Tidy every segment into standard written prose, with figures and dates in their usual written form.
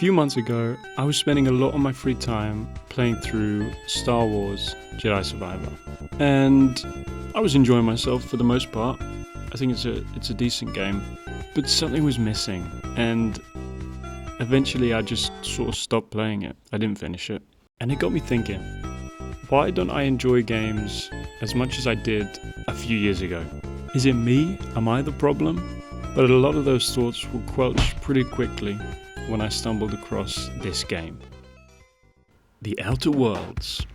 few months ago, I was spending a lot of my free time playing through Star Wars Jedi Survivor, and I was enjoying myself for the most part. I think it's a decent game, but something was missing, and eventually I just sort of stopped playing it. I didn't finish it, and it got me thinking, why don't I enjoy games as much as I did a few years ago? Is it me? Am I the problem? But a lot of those thoughts were quelched pretty quickly when I stumbled across this game. The Outer Worlds.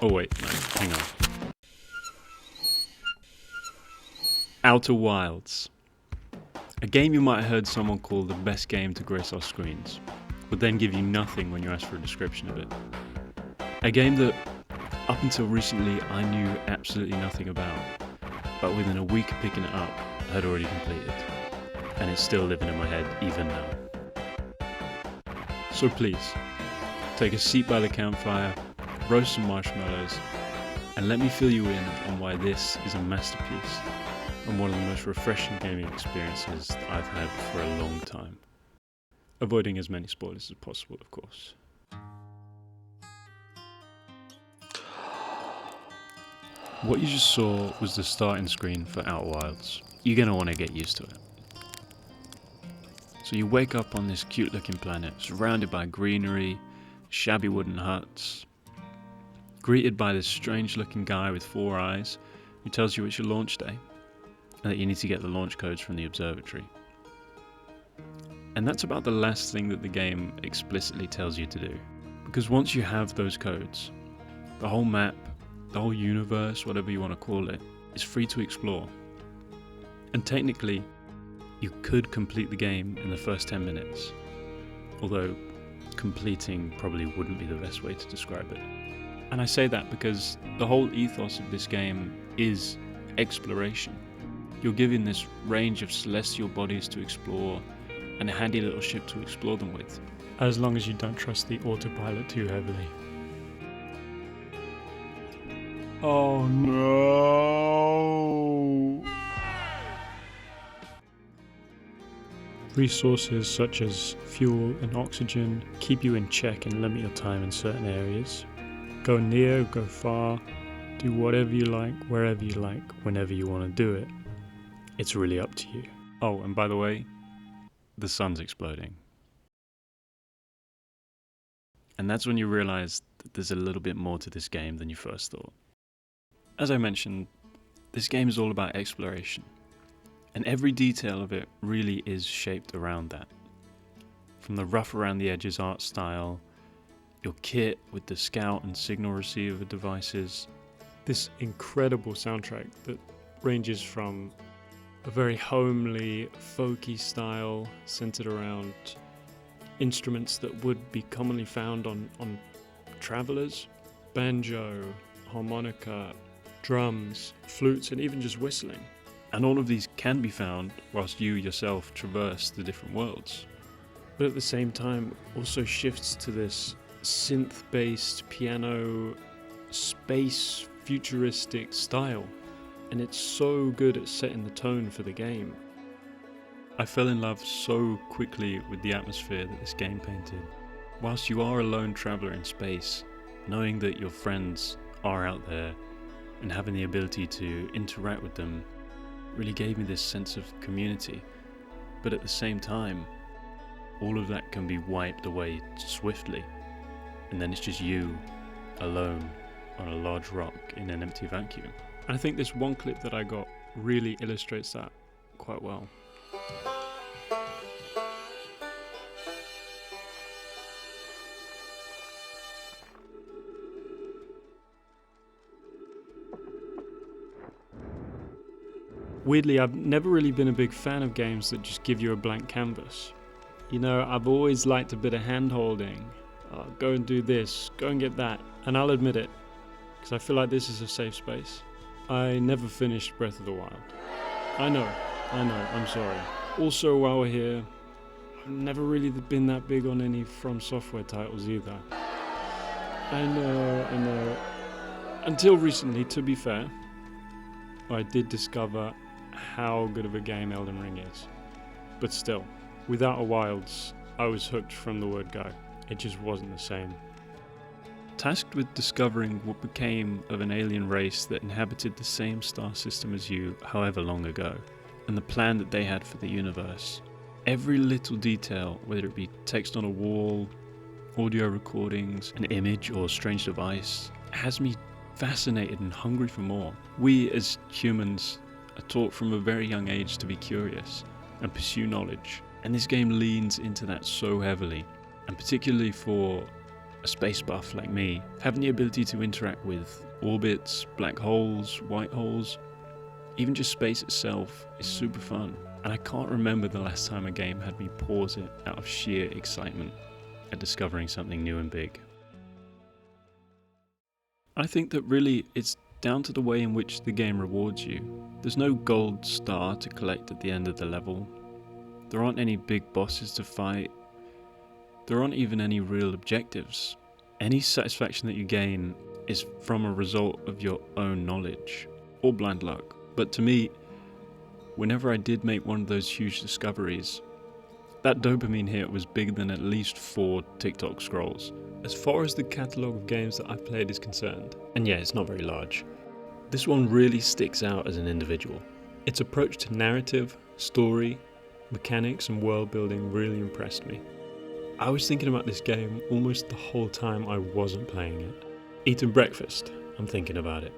Oh wait, no, hang on. Outer Wilds. A game you might have heard someone call the best game to grace our screens, would then give you nothing when you asked for a description of it. A game that, up until recently, I knew absolutely nothing about, but within a week of picking it up, I had already completed, and it's still living in my head even now. So please, take a seat by the campfire, roast some marshmallows, and let me fill you in on why this is a masterpiece and one of the most refreshing gaming experiences that I've had for a long time. Avoiding as many spoilers as possible, of course. What you just saw was the starting screen for Outer Wilds. You're going to want to get used to it. So you wake up on this cute looking planet, surrounded by greenery, shabby wooden huts, greeted by this strange looking guy with 4 eyes who tells you it's your launch day and that you need to get the launch codes from the observatory. And that's about the last thing that the game explicitly tells you to do. Because once you have those codes, the whole map, the whole universe, whatever you want to call it, is free to explore. And technically, you could complete the game in the first 10 minutes, although completing probably wouldn't be the best way to describe it. And I say that because the whole ethos of this game is exploration. You're given this range of celestial bodies to explore and a handy little ship to explore them with. As long as you don't trust the autopilot too heavily. Oh no! Resources such as fuel and oxygen keep you in check and limit your time in certain areas. Go near, go far, do whatever you like, wherever you like, whenever you want to do it. It's really up to you. Oh, and by the way, the sun's exploding. And that's when you realize that there's a little bit more to this game than you first thought. As I mentioned, this game is all about exploration, and every detail of it really is shaped around that. From the rough around the edges art style, your kit with the scout and signal receiver devices, this incredible soundtrack that ranges from a very homely, folky style centered around instruments that would be commonly found on travelers, banjo, harmonica, drums, flutes, and even just whistling. And all of these can be found whilst you yourself traverse the different worlds. But at the same time, also shifts to this synth-based piano, space futuristic style. And it's so good at setting the tone for the game. I fell in love so quickly with the atmosphere that this game painted. Whilst you are a lone traveller in space, knowing that your friends are out there and having the ability to interact with them really gave me this sense of community. But at the same time, all of that can be wiped away swiftly, and then it's just you alone on a large rock in an empty vacuum. And I think this one clip that I got really illustrates that quite well. Weirdly, I've never really been a big fan of games that just give you a blank canvas. You know, I've always liked a bit of hand-holding. Go and do this, go and get that. And I'll admit it, because I feel like this is a safe space. I never finished Breath of the Wild. I know, I'm sorry. Also, while we're here, I've never really been that big on any From Software titles either. I know. Until recently, to be fair, I did discover how good of a game Elden Ring is. But still, with Outer Wilds, I was hooked from the word go. It just wasn't the same. Tasked with discovering what became of an alien race that inhabited the same star system as you however long ago, and the plan that they had for the universe, every little detail, whether it be text on a wall, audio recordings, an image or strange device, has me fascinated and hungry for more. We as humans are taught from a very young age to be curious and pursue knowledge, and this game leans into that so heavily, and particularly for a space buff like me, having the ability to interact with orbits, black holes, white holes, even just space itself is super fun. And I can't remember the last time a game had me pause it out of sheer excitement at discovering something new and big. I think that really it's down to the way in which the game rewards you. There's no gold star to collect at the end of the level. There aren't any big bosses to fight. There aren't even any real objectives. Any satisfaction that you gain is from a result of your own knowledge, or blind luck. But to me, whenever I did make one of those huge discoveries, that dopamine hit was bigger than at least 4 TikTok scrolls. As far as the catalogue of games that I've played is concerned, and yeah, it's not very large, this one really sticks out as an individual. its approach to narrative, story, mechanics and world building really impressed me. I was thinking about this game almost the whole time I wasn't playing it. Eating breakfast, I'm thinking about it.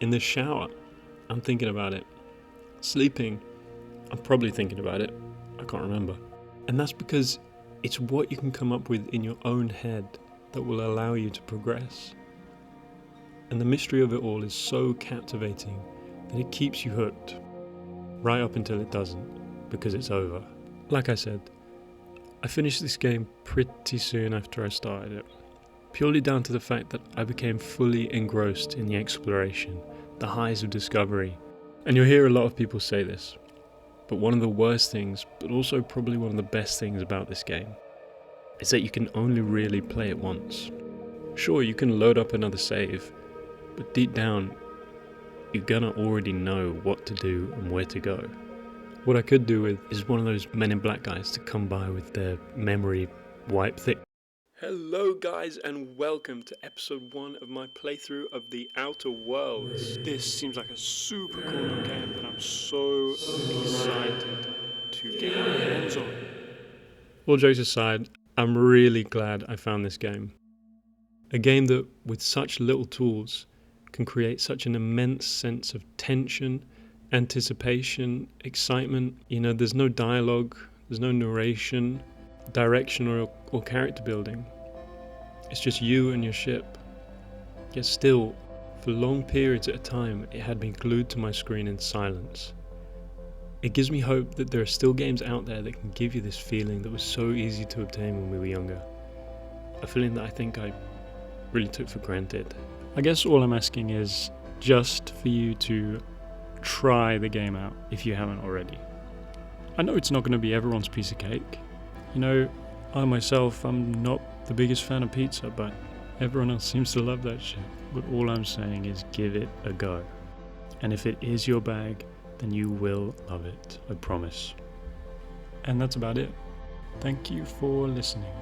In the shower, I'm thinking about it. Sleeping, I'm probably thinking about it. I can't remember. And that's because it's what you can come up with in your own head that will allow you to progress. And the mystery of it all is so captivating that it keeps you hooked, right up until it doesn't, because it's over. Like I said, I finished this game pretty soon after I started it, purely down to the fact that I became fully engrossed in the exploration, the highs of discovery. And you'll hear a lot of people say this, but one of the worst things, but also probably one of the best things about this game, is that you can only really play it once. Sure, you can load up another save, but deep down, you're gonna already know what to do and where to go. What I could do with is one of those Men in Black guys to come by with their memory wipe thing. Hello guys, and welcome to episode 1 of my playthrough of The Outer Worlds. This seems like a super cool new game that I'm so excited to get my hands on. All jokes aside, I'm really glad I found this game. A game that, with such little tools, can create such an immense sense of tension, anticipation, excitement. You know, there's no dialogue, there's no narration, direction or character building. It's just you and your ship. Yet still, for long periods at a time, it had been glued to my screen in silence. It gives me hope that there are still games out there that can give you this feeling that was so easy to obtain when we were younger. A feeling that I think I really took for granted. I guess all I'm asking is just for you to try the game out if you haven't already. I know it's not going to be everyone's piece of cake. You know, I myself, I'm not the biggest fan of pizza, but everyone else seems to love that shit. But all I'm saying is give it a go. And if it is your bag, then you will love it, I promise. And that's about it. Thank you for listening.